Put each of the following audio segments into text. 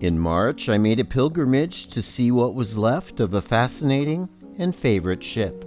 In March, I made a pilgrimage to see what was left of a fascinating and favorite ship.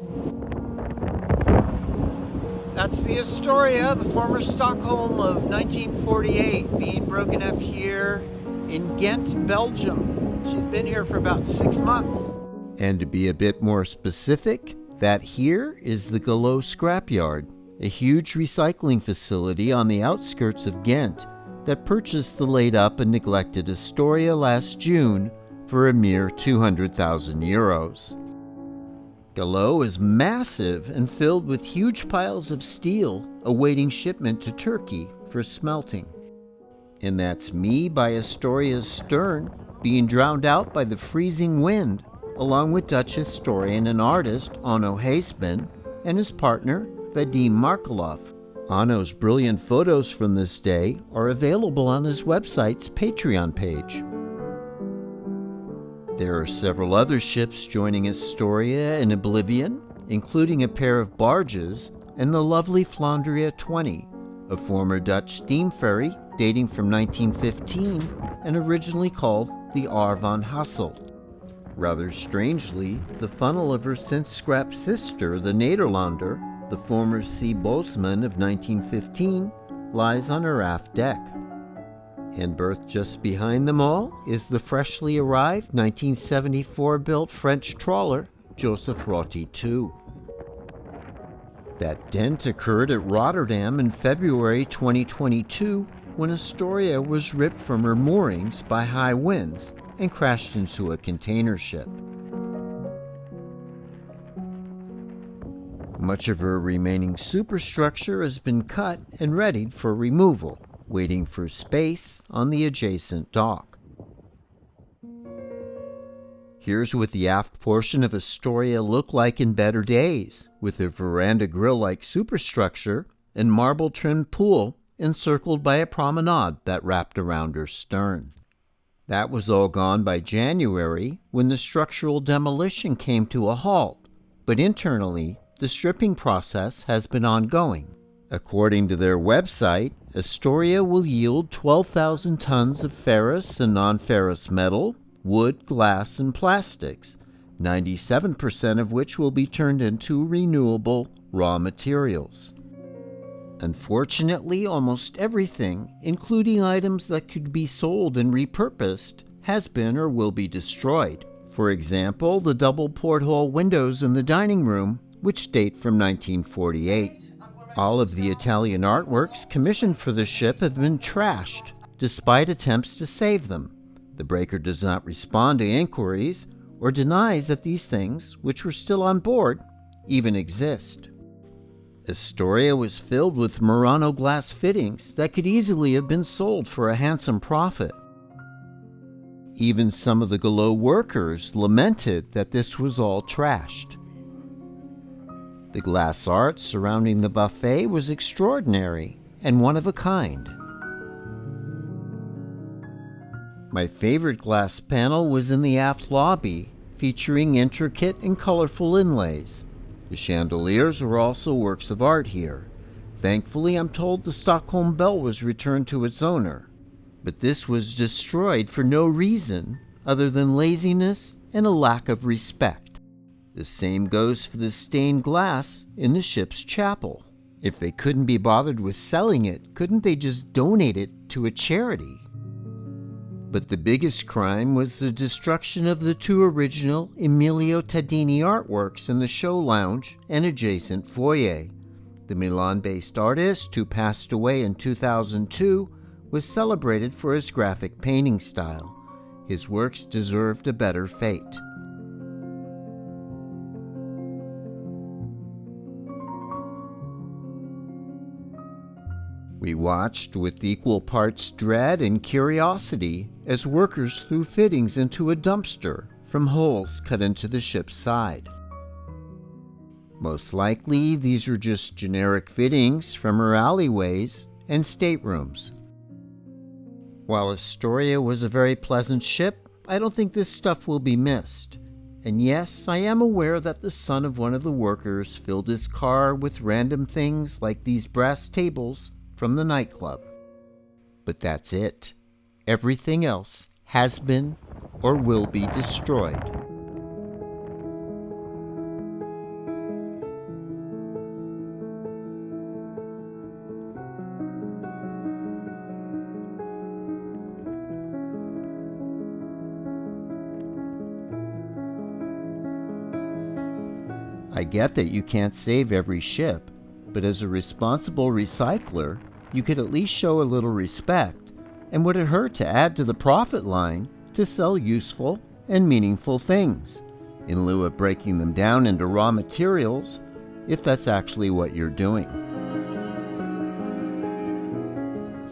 That's the Astoria, the former Stockholm of 1948, being broken up here in Ghent, Belgium. She's been here for about 6 months. And to be a bit more specific, that here is the Galloo scrapyard, a huge recycling facility on the outskirts of Ghent that purchased the laid-up and neglected Astoria last June for a mere 200,000 euros. Galloo is massive and filled with huge piles of steel awaiting shipment to Turkey for smelting. And that's me by Astoria's stern, being drowned out by the freezing wind, along with Dutch historian and artist Onno Heesman and his partner Vadim Markelov. Onno's brilliant photos from this day are available on his website's Patreon page. There are several other ships joining Astoria in oblivion, including a pair of barges and the lovely Flandria 20, a former Dutch steam ferry dating from 1915 and originally called the R van Hasselt. Rather strangely, the funnel of her since-scrapped sister, the Nederlander, the former Sea Bosman of 1915, lies on her aft deck. And berthed just behind them all is the freshly arrived 1974-built French trawler, Joseph Rotti II. That dent occurred at Rotterdam in February 2022 when Astoria was ripped from her moorings by high winds and crashed into a container ship. Much of her remaining superstructure has been cut and readied for removal, waiting for space on the adjacent dock. Here's what the aft portion of Astoria looked like in better days, with a veranda grill-like superstructure and marble-trimmed pool encircled by a promenade that wrapped around her stern. That was all gone by January when the structural demolition came to a halt, but internally, the stripping process has been ongoing. According to their website, Astoria will yield 12,000 tons of ferrous and non-ferrous metal, wood, glass, and plastics, 97% of which will be turned into renewable raw materials. Unfortunately, almost everything, including items that could be sold and repurposed, has been or will be destroyed. For example, the double porthole windows in the dining room, which date from 1948. All of the Italian artworks commissioned for the ship have been trashed, despite attempts to save them. The breaker does not respond to inquiries or denies that these things, which were still on board, even exist. Astoria was filled with Murano glass fittings that could easily have been sold for a handsome profit. Even some of the Galloo workers lamented that this was all trashed. The glass art surrounding the buffet was extraordinary and one of a kind. My favorite glass panel was in the aft lobby, featuring intricate and colorful inlays. The chandeliers were also works of art here. Thankfully, I'm told the Stockholm bell was returned to its owner, but this was destroyed for no reason other than laziness and a lack of respect. The same goes for the stained glass in the ship's chapel. If they couldn't be bothered with selling it, couldn't they just donate it to a charity? But the biggest crime was the destruction of the two original Emilio Tadini artworks in the show lounge and adjacent foyer. The Milan-based artist, who passed away in 2002, was celebrated for his graphic painting style. His works deserved a better fate. We watched with equal parts dread and curiosity as workers threw fittings into a dumpster from holes cut into the ship's side. Most likely, these are just generic fittings from her alleyways and staterooms. While Astoria was a very pleasant ship, I don't think this stuff will be missed. And yes, I am aware that the son of one of the workers filled his car with random things like these brass tables from the nightclub. But that's it. Everything else has been or will be destroyed. I get that you can't save every ship, but as a responsible recycler, you could at least show a little respect, and would it hurt to add to the profit line to sell useful and meaningful things, in lieu of breaking them down into raw materials, if that's actually what you're doing.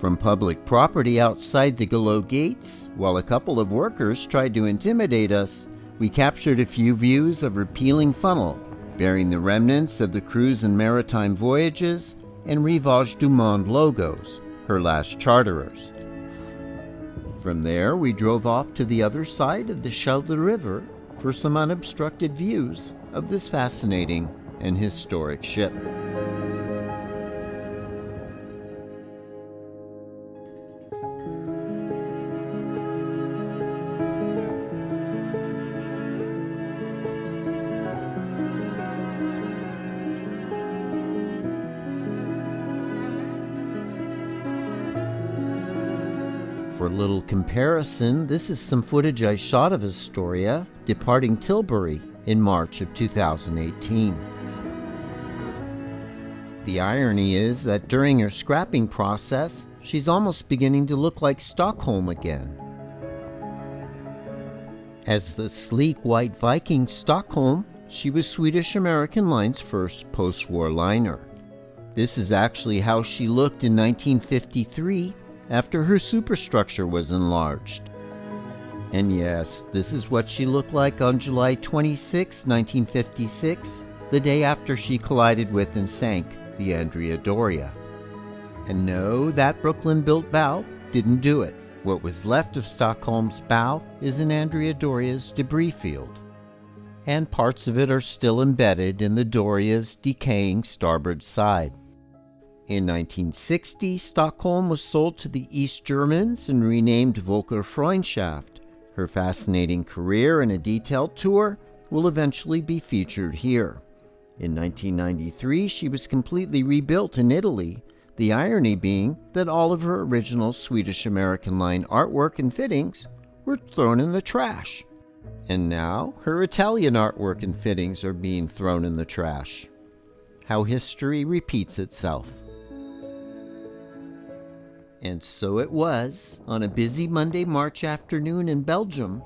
From public property outside the Galloo gates, while a couple of workers tried to intimidate us, we captured a few views of her peeling funnel, bearing the remnants of the Cruise and Maritime Voyages and Rivage du Monde logos, her last charterers. From there, we drove off to the other side of the Schelde River for some unobstructed views of this fascinating and historic ship. For a little comparison, this is some footage I shot of Astoria departing Tilbury in March of 2018. The irony is that during her scrapping process, she's almost beginning to look like Stockholm again. As the sleek white Viking Stockholm, she was Swedish American Line's first post-war liner. This is actually how she looked in 1953 after her superstructure was enlarged. And yes, this is what she looked like on July 26, 1956, the day after she collided with and sank the ANDREA DORIA. And no, that Brooklyn-built bow didn't do it. What was left of Stockholm's bow is in ANDREA DORIA's debris field, and parts of it are still embedded in the Doria's decaying starboard side. In 1960, Stockholm was sold to the East Germans and renamed VOLKERFREUNDSCHAFT. Her fascinating career and a detailed tour will eventually be featured here. In 1993, she was completely rebuilt in Italy, the irony being that all of her original Swedish American Line artwork and fittings were thrown in the trash. And now, her Italian artwork and fittings are being thrown in the trash. How history repeats itself. And so it was, on a busy Monday March afternoon in Belgium,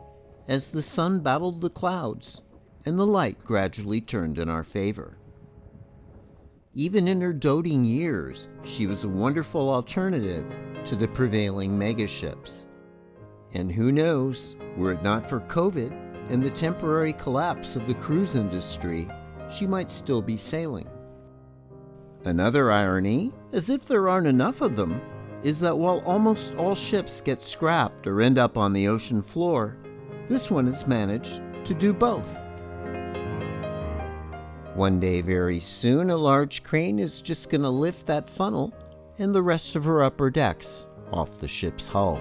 as the sun battled the clouds and the light gradually turned in our favor. Even in her doting years, she was a wonderful alternative to the prevailing megaships. And who knows, were it not for COVID and the temporary collapse of the cruise industry, she might still be sailing. Another irony, as if there aren't enough of them, is that while almost all ships get scrapped or end up on the ocean floor, this one has managed to do both. One day very soon, a large crane is just going to lift that funnel and the rest of her upper decks off the ship's hull.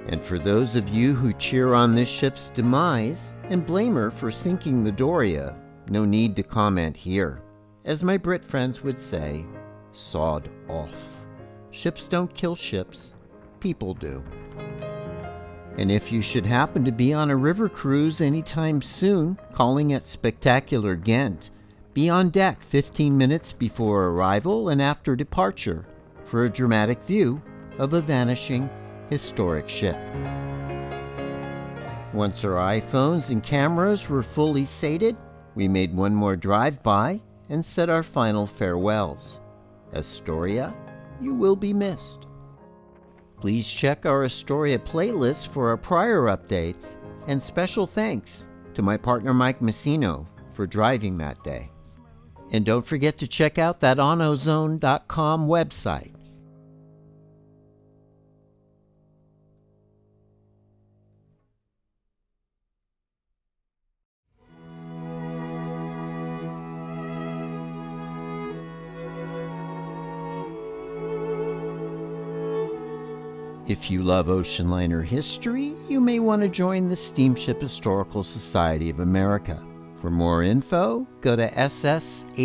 And for those of you who cheer on this ship's demise and blame her for sinking the Doria, no need to comment here. As my Brit friends would say, sod off. Ships don't kill ships, people do. And if you should happen to be on a river cruise anytime soon, calling at spectacular Ghent, be on deck 15 minutes before arrival and after departure for a dramatic view of a vanishing historic ship. Once our iPhones and cameras were fully sated, we made one more drive-by and said our final farewells. Astoria, you will be missed. Please check our Astoria playlist for our prior updates, and special thanks to my partner Mike Messino for driving that day. And don't forget to check out that AutoZone.com website. If you love ocean liner history, you may want to join the Steamship Historical Society of America. For more info, go to sshsa.org.